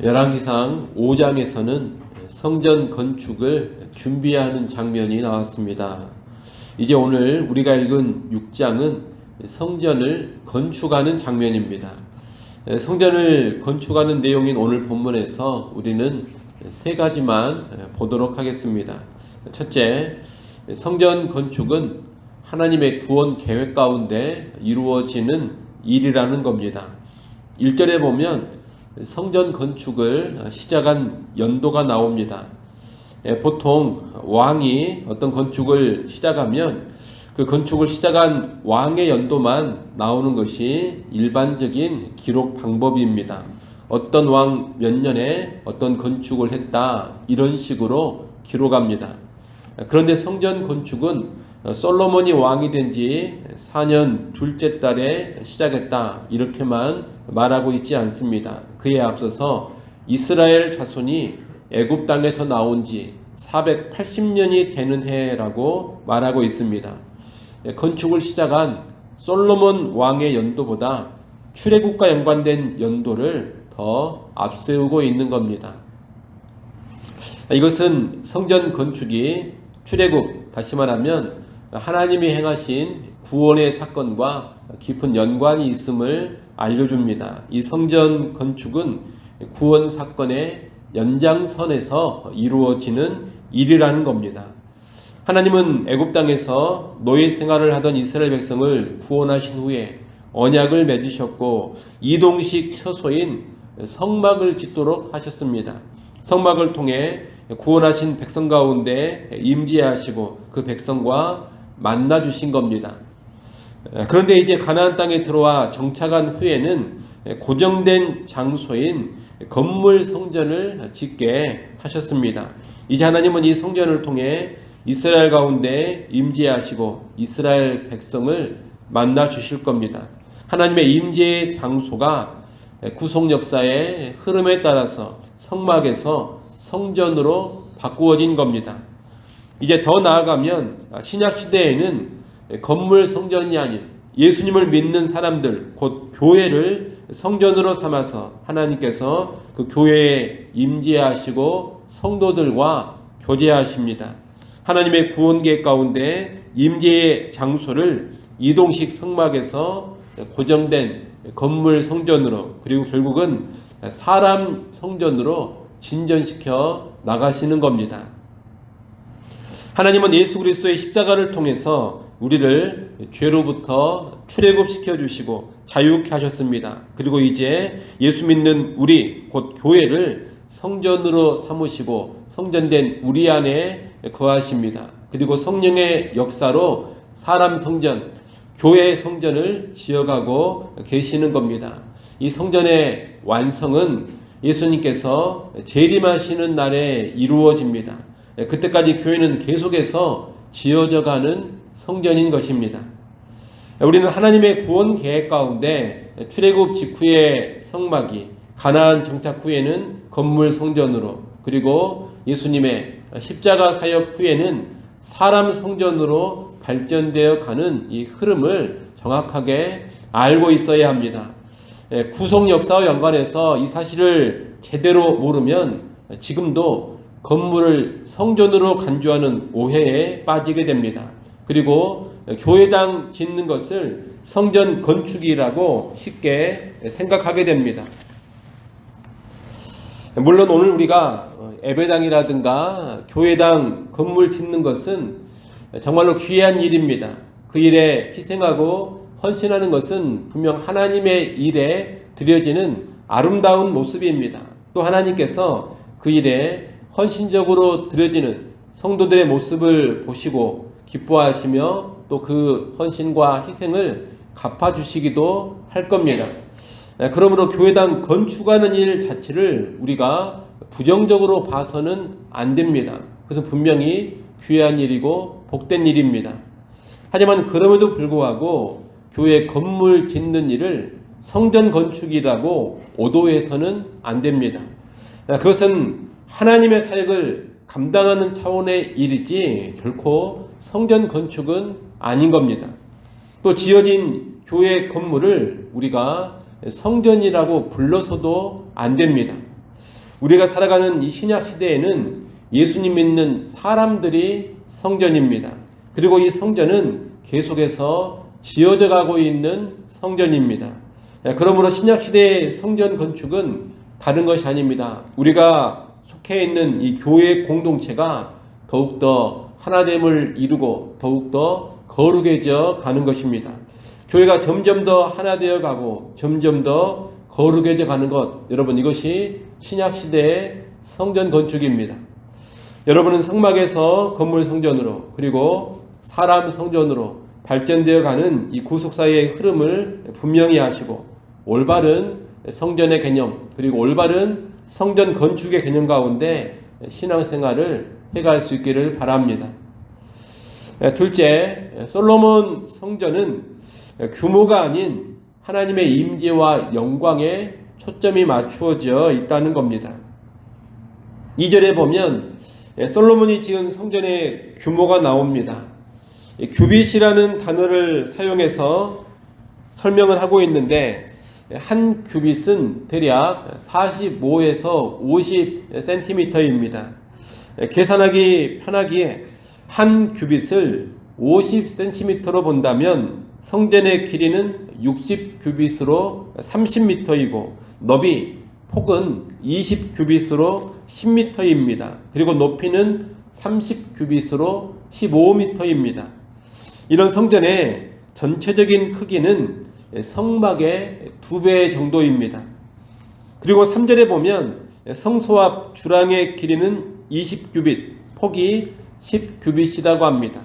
열왕기상 5장에서는 성전 건축을 준비하는 장면이 나왔습니다. 이제 오늘 우리가 읽은 6장은 성전을 건축하는 장면입니다. 성전을 건축하는 내용인 오늘 본문에서 우리는 세 가지만 보도록 하겠습니다. 첫째, 성전 건축은 하나님의 구원 계획 가운데 이루어지는 일이라는 겁니다. 1절에 보면 성전 건축을 시작한 연도가 나옵니다. 보통 왕이 어떤 건축을 시작하면 그 건축을 시작한 왕의 연도만 나오는 것이 일반적인 기록 방법입니다. 어떤 왕 몇 년에 어떤 건축을 했다, 이런 식으로 기록합니다. 그런데 성전 건축은 솔로몬이 왕이 된 지 4년 둘째 달에 시작했다, 이렇게만 말하고 있지 않습니다. 그에 앞서서 이스라엘 자손이 애굽 땅에서 나온 지 480년이 되는 해라고 말하고 있습니다. 건축을 시작한 솔로몬 왕의 연도보다 출애굽과 연관된 연도를 더 앞세우고 있는 겁니다. 이것은 성전 건축이 출애굽, 다시 말하면 하나님이 행하신 구원의 사건과 깊은 연관이 있음을 알려줍니다. 이 성전 건축은 구원 사건의 연장선에서 이루어지는 일이라는 겁니다. 하나님은 애굽 땅에서 노예 생활을 하던 이스라엘 백성을 구원하신 후에 언약을 맺으셨고 이동식 처소인 성막을 짓도록 하셨습니다. 성막을 통해 구원하신 백성 가운데 임재하시고 그 백성과 만나 주신 겁니다. 그런데 이제 가나안 땅에 들어와 정착한 후에는 고정된 장소인 건물 성전을 짓게 하셨습니다. 이제 하나님은 이 성전을 통해 이스라엘 가운데 임재하시고 이스라엘 백성을 만나 주실 겁니다. 하나님의 임재의 장소가 구속 역사의 흐름에 따라서 성막에서 성전으로 바꾸어진 겁니다. 이제 더 나아가면 신약 시대에는 건물 성전이 아닌 예수님을 믿는 사람들, 곧 교회를 성전으로 삼아서 하나님께서 그 교회에 임재하시고 성도들과 교제하십니다. 하나님의 구원 계획 가운데 임재의 장소를 이동식 성막에서 고정된 건물 성전으로, 그리고 결국은 사람 성전으로 진전시켜 나가시는 겁니다. 하나님은 예수 그리스도의 십자가를 통해서 우리를 죄로부터 출애굽시켜 주시고 자유케 하셨습니다. 그리고 이제 예수 믿는 우리, 곧 교회를 성전으로 삼으시고 성전된 우리 안에 거하십니다. 그리고 성령의 역사로 사람 성전, 교회 성전을 지어가고 계시는 겁니다. 이 성전의 완성은 예수님께서 재림하시는 날에 이루어집니다. 그때까지 교회는 계속해서 지어져가는 성전인 것입니다. 우리는 하나님의 구원 계획 가운데 출애굽 직후의 성막이 가나안 정착 후에는 건물 성전으로, 그리고 예수님의 십자가 사역 후에는 사람 성전으로 발전되어 가는 이 흐름을 정확하게 알고 있어야 합니다. 구속 역사와 연관해서 이 사실을 제대로 모르면 지금도 건물을 성전으로 간주하는 오해에 빠지게 됩니다. 그리고 교회당 짓는 것을 성전 건축이라고 쉽게 생각하게 됩니다. 물론 오늘 우리가 예배당이라든가 교회당 건물 짓는 것은 정말로 귀한 일입니다. 그 일에 희생하고 헌신하는 것은 분명 하나님의 일에 드려지는 아름다운 모습입니다. 또 하나님께서 그 일에 헌신적으로 드려지는 성도들의 모습을 보시고 기뻐하시며 또 그 헌신과 희생을 갚아주시기도 할 겁니다. 그러므로 교회당 건축하는 일 자체를 우리가 부정적으로 봐서는 안 됩니다. 그것은 분명히 귀한 일이고 복된 일입니다. 하지만 그럼에도 불구하고 교회 건물 짓는 일을 성전 건축이라고 오도해서는 안 됩니다. 그것은 하나님의 사역을 감당하는 차원의 일이지 결코 성전 건축은 아닌 겁니다. 또 지어진 교회 건물을 우리가 성전이라고 불러서도 안 됩니다. 우리가 살아가는 이 신약 시대에는 예수님 믿는 사람들이 성전입니다. 그리고 이 성전은 계속해서 지어져 가고 있는 성전입니다. 그러므로 신약 시대의 성전 건축은 다른 것이 아닙니다. 우리가 속해 있는 이 교회 공동체가 더욱더 하나됨을 이루고 더욱더 거룩해져 가는 것입니다. 교회가 점점 더 하나되어 가고 점점 더 거룩해져 가는 것, 여러분, 이것이 신약 시대의 성전 건축입니다. 여러분은 성막에서 건물 성전으로 그리고 사람 성전으로 발전되어 가는 이 구속사의 흐름을 분명히 아시고 올바른 성전의 개념 그리고 올바른 성전 건축의 개념 가운데 신앙생활을 해갈 수 있기를 바랍니다. 둘째, 솔로몬 성전은 규모가 아닌 하나님의 임재와 영광에 초점이 맞추어져 있다는 겁니다. 2절에 보면 솔로몬이 지은 성전의 규모가 나옵니다. 규빗이라는 단어를 사용해서 설명을 하고 있는데 한 규빗은 대략 45에서 50cm입니다. 계산하기 편하기에 한 규빗을 50cm로 본다면 성전의 길이는 60규빗으로 30m이고 너비, 폭은 20규빗으로 10m입니다. 그리고 높이는 30규빗으로 15m입니다. 이런 성전의 전체적인 크기는 성막의 2배 정도입니다. 그리고 3절에 보면 성소 앞 주랑의 길이는 20규빗, 폭이 10규빗이라고 합니다.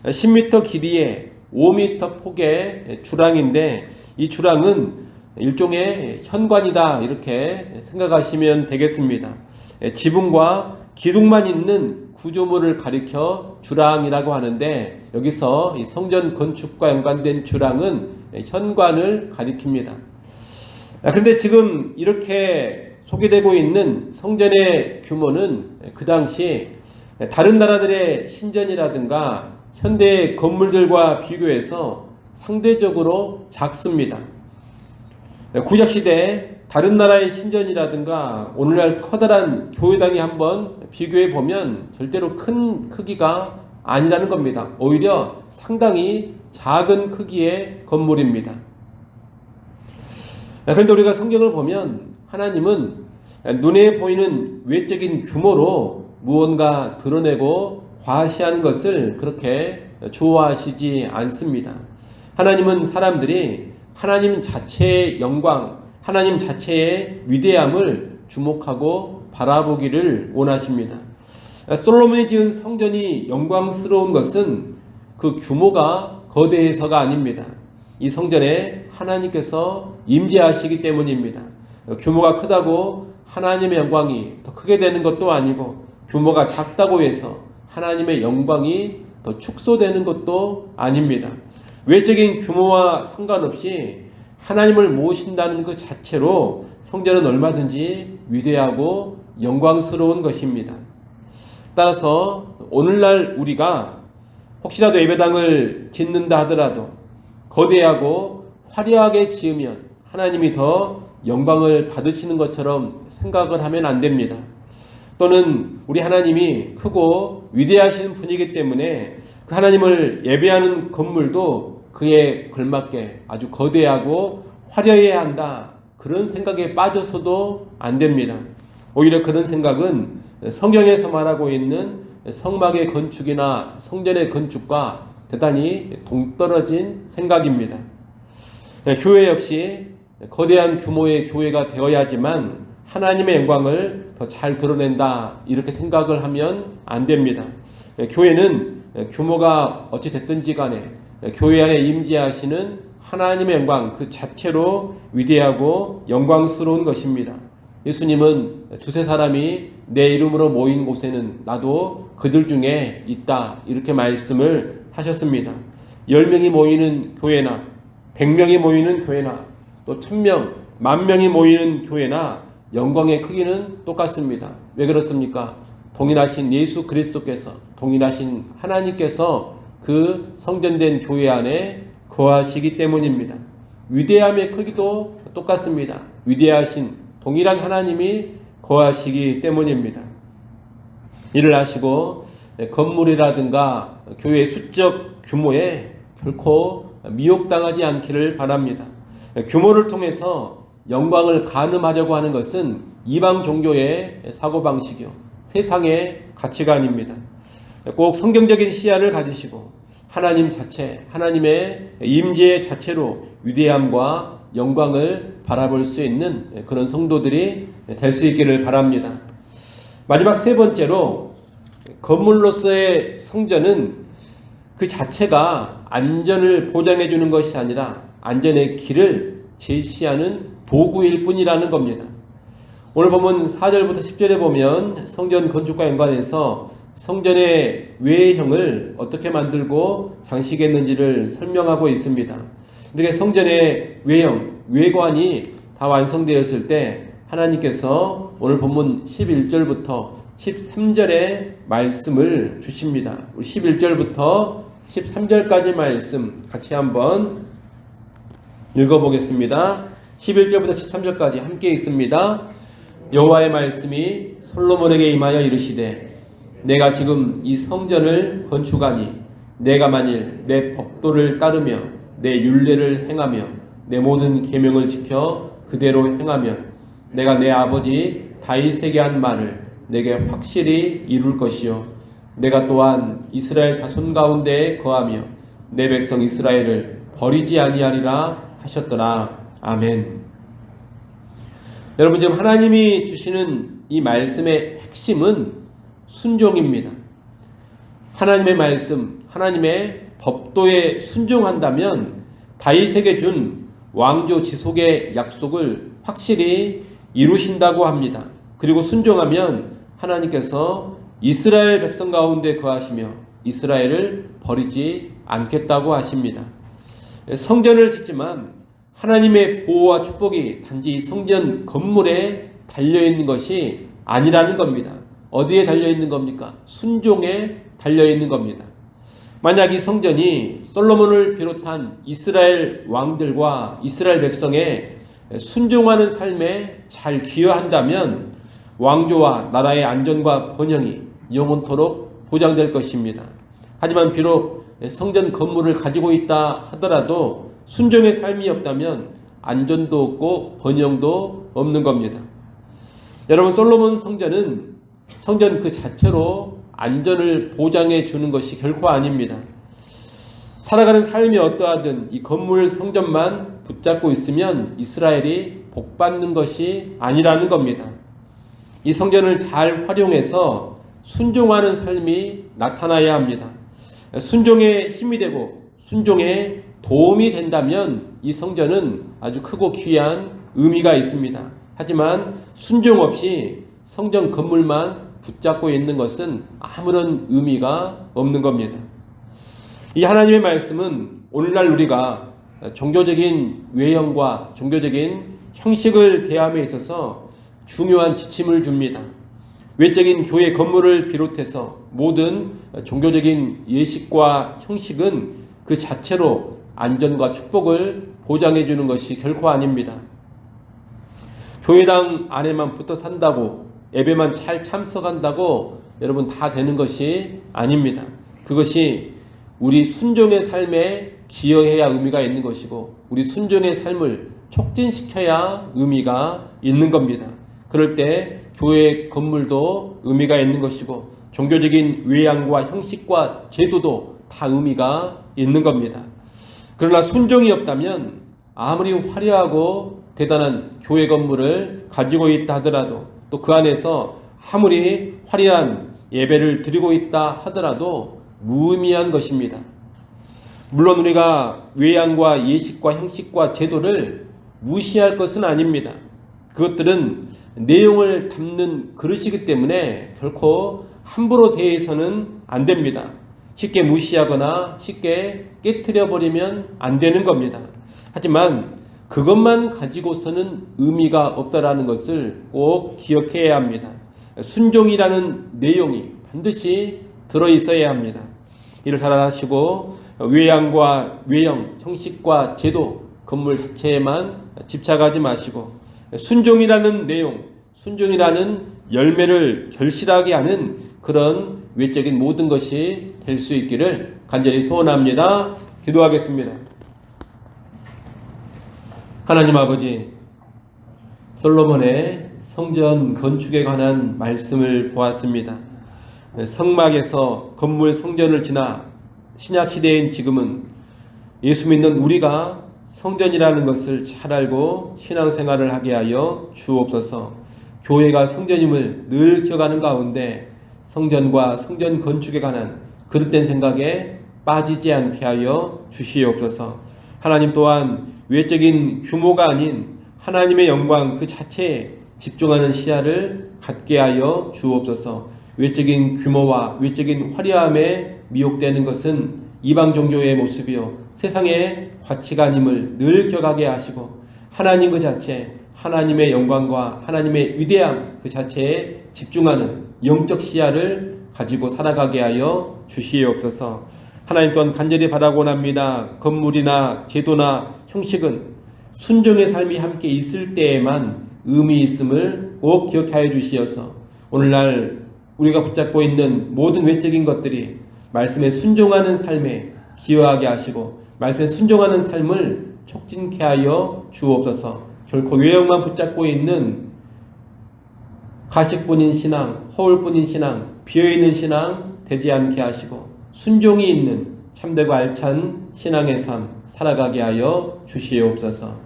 10m 길이에 5m 폭의 주랑인데 이 주랑은 일종의 현관이다 이렇게 생각하시면 되겠습니다. 지붕과 기둥만 있는 구조물을 가리켜 주랑이라고 하는데 여기서 이 성전 건축과 연관된 주랑은 현관을 가리킵니다. 그런데 지금 이렇게 소개되고 있는 성전의 규모는 그 당시 다른 나라들의 신전이라든가 현대 건물들과 비교해서 상대적으로 작습니다. 구약시대 다른 나라의 신전이라든가 오늘날 커다란 교회당이 한번 비교해 보면 절대로 큰 크기가 아니라는 겁니다. 오히려 상당히 작은 크기의 건물입니다. 그런데 우리가 성경을 보면 하나님은 눈에 보이는 외적인 규모로 무언가 드러내고 과시하는 것을 그렇게 좋아하시지 않습니다. 하나님은 사람들이 하나님 자체의 영광, 하나님 자체의 위대함을 주목하고 바라보기를 원하십니다. 솔로몬이 지은 성전이 영광스러운 것은 그 규모가 거대해서가 아닙니다. 이 성전에 하나님께서 임재하시기 때문입니다. 규모가 크다고 하나님의 영광이 더 크게 되는 것도 아니고 규모가 작다고 해서 하나님의 영광이 더 축소되는 것도 아닙니다. 외적인 규모와 상관없이 하나님을 모신다는 그 자체로 성전은 얼마든지 위대하고 영광스러운 것입니다. 따라서 오늘날 우리가 혹시라도 예배당을 짓는다 하더라도 거대하고 화려하게 지으면 하나님이 더 영광을 받으시는 것처럼 생각을 하면 안 됩니다. 또는 우리 하나님이 크고 위대하신 분이기 때문에 그 하나님을 예배하는 건물도 그에 걸맞게 아주 거대하고 화려해야 한다, 그런 생각에 빠져서도 안 됩니다. 오히려 그런 생각은 성경에서 말하고 있는 성막의 건축이나 성전의 건축과 대단히 동떨어진 생각입니다. 교회 역시 거대한 규모의 교회가 되어야지만 하나님의 영광을 더 잘 드러낸다, 이렇게 생각을 하면 안 됩니다. 교회는 규모가 어찌 됐든지 간에 교회 안에 임재하시는 하나님의 영광 그 자체로 위대하고 영광스러운 것입니다. 예수님은 두세 사람이 내 이름으로 모인 곳에는 나도 그들 중에 있다, 이렇게 말씀을 하셨습니다. 10명이 모이는 교회나 100명이 모이는 교회나 또 1000명, 10,000명이 모이는 교회나 영광의 크기는 똑같습니다. 왜 그렇습니까? 동일하신 예수 그리스도께서, 동일하신 하나님께서 그 성전된 교회 안에 거하시기 때문입니다. 위대함의 크기도 똑같습니다. 위대하신 동일한 하나님이 거하시기 때문입니다. 이를 아시고 건물이라든가 교회 수적 규모에 결코 미혹당하지 않기를 바랍니다. 규모를 통해서 영광을 가늠하려고 하는 것은 이방 종교의 사고방식이요, 세상의 가치관입니다. 꼭 성경적인 시야를 가지시고 하나님 자체, 하나님의 임재 자체로 위대함과 영광을 바라볼 수 있는 그런 성도들이 될 수 있기를 바랍니다. 마지막 세 번째로, 건물로서의 성전은 그 자체가 안전을 보장해 주는 것이 아니라 안전의 길을 제시하는 도구일 뿐이라는 겁니다. 오늘 보면 4절부터 10절에 보면 성전 건축과 연관해서 성전의 외형을 어떻게 만들고 장식했는지를 설명하고 있습니다. 이렇게 성전의 외형, 외관이 다 완성되었을 때 하나님께서 오늘 본문 11절부터 13절의 말씀을 주십니다. 우리 11절부터 13절까지 말씀 같이 한번 읽어보겠습니다. 11절부터 13절까지 함께 읽습니다. 여호와의 말씀이 솔로몬에게 임하여 이르시되, 내가 지금 이 성전을 건축하니 내가 만일 내 법도를 따르며 내 율례를 행하며 내 모든 계명을 지켜 그대로 행하면 내가 내 아버지 다윗에게 한 말을 내게 확실히 이룰 것이요, 내가 또한 이스라엘 자손 가운데에 거하며 내 백성 이스라엘을 버리지 아니하리라 하셨더라. 아멘. 여러분, 지금 하나님이 주시는 이 말씀의 핵심은 순종입니다. 하나님의 말씀, 하나님의 법도에 순종한다면 다윗에게 준 왕조 지속의 약속을 확실히 이루신다고 합니다. 그리고 순종하면 하나님께서 이스라엘 백성 가운데 거하시며 이스라엘을 버리지 않겠다고 하십니다. 성전을 짓지만 하나님의 보호와 축복이 단지 이 성전 건물에 달려있는 것이 아니라는 겁니다. 어디에 달려있는 겁니까? 순종에 달려있는 겁니다. 만약 이 성전이 솔로몬을 비롯한 이스라엘 왕들과 이스라엘 백성의 순종하는 삶에 잘 기여한다면 왕조와 나라의 안전과 번영이 영원토록 보장될 것입니다. 하지만 비록 성전 건물을 가지고 있다 하더라도 순종의 삶이 없다면 안전도 없고 번영도 없는 겁니다. 여러분, 솔로몬 성전은 성전 그 자체로 안전을 보장해 주는 것이 결코 아닙니다. 살아가는 삶이 어떠하든 이 건물 성전만 붙잡고 있으면 이스라엘이 복받는 것이 아니라는 겁니다. 이 성전을 잘 활용해서 순종하는 삶이 나타나야 합니다. 순종에 힘이 되고 순종에 도움이 된다면 이 성전은 아주 크고 귀한 의미가 있습니다. 하지만 순종 없이 성전 건물만 붙잡고 있는 것은 아무런 의미가 없는 겁니다. 이 하나님의 말씀은 오늘날 우리가 종교적인 외형과 종교적인 형식을 대함에 있어서 중요한 지침을 줍니다. 외적인 교회 건물을 비롯해서 모든 종교적인 예식과 형식은 그 자체로 안전과 축복을 보장해 주는 것이 결코 아닙니다. 교회당 안에만 붙어 산다고, 예배만 잘 참석한다고 여러분 다 되는 것이 아닙니다. 그것이 우리 순종의 삶에 기여해야 의미가 있는 것이고 우리 순종의 삶을 촉진시켜야 의미가 있는 겁니다. 그럴 때 교회 건물도 의미가 있는 것이고 종교적인 외양과 형식과 제도도 다 의미가 있는 겁니다. 그러나 순종이 없다면 아무리 화려하고 대단한 교회 건물을 가지고 있다 하더라도, 또 그 안에서 아무리 화려한 예배를 드리고 있다 하더라도 무의미한 것입니다. 물론 우리가 외양과 예식과 형식과 제도를 무시할 것은 아닙니다. 그것들은 내용을 담는 그릇이기 때문에 결코 함부로 대해서는 안 됩니다. 쉽게 무시하거나 쉽게 깨트려버리면 안 되는 겁니다. 하지만 그것만 가지고서는 의미가 없다라는 것을 꼭 기억해야 합니다. 순종이라는 내용이 반드시 들어있어야 합니다. 이를 잘 아시고 외양과 외형, 형식과 제도, 건물 자체에만 집착하지 마시고 순종이라는 내용, 순종이라는 열매를 결실하게 하는 그런 외적인 모든 것이 될 수 있기를 간절히 소원합니다. 기도하겠습니다. 하나님 아버지, 솔로몬의 성전 건축에 관한 말씀을 보았습니다. 성막에서 건물 성전을 지나 신약 시대인 지금은 예수 믿는 우리가 성전이라는 것을 잘 알고 신앙생활을 하게 하여 주옵소서. 교회가 성전임을 늘 기억하는 가운데 성전과 성전 건축에 관한 그릇된 생각에 빠지지 않게 하여 주시옵소서. 하나님 또한 외적인 규모가 아닌 하나님의 영광 그 자체에 집중하는 시야를 갖게 하여 주옵소서. 외적인 규모와 외적인 화려함에 미혹되는 것은 이방 종교의 모습이요 세상의 가치관임을 늘 기억하게 하시고 하나님 그 자체, 하나님의 영광과 하나님의 위대함 그 자체에 집중하는 영적 시야를 가지고 살아가게 하여 주시옵소서. 하나님 또한 간절히 바라고납니다. 건물이나 제도나 형식은 순종의 삶이 함께 있을 때에만 의미 있음을 꼭 기억하여 주시어서 오늘날 우리가 붙잡고 있는 모든 외적인 것들이 말씀에 순종하는 삶에 기여하게 하시고 말씀에 순종하는 삶을 촉진케 하여 주옵소서. 결코 외형만 붙잡고 있는 가식뿐인 신앙, 허울뿐인 신앙, 비어있는 신앙 되지 않게 하시고 순종이 있는 참되고 알찬 신앙의 삶 살아가게 하여 주시옵소서.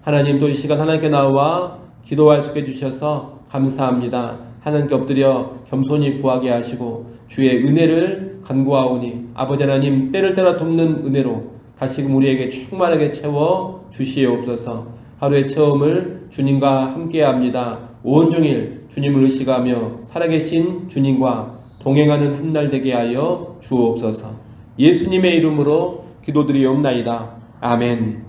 하나님도 이 시간 하나님께 나와 기도할 수 있게 해주셔서 감사합니다. 하나님께 엎드려 겸손히 구하게 하시고 주의 은혜를 간구하오니 아버지 하나님 때를 따라 돕는 은혜로 다시금 우리에게 충만하게 채워 주시옵소서. 하루의 체험을 주님과 함께합니다. 온종일 주님을 의식하며 살아계신 주님과 동행하는 한 날 되게 하여 주옵소서. 예수님의 이름으로 기도드리옵나이다. 아멘.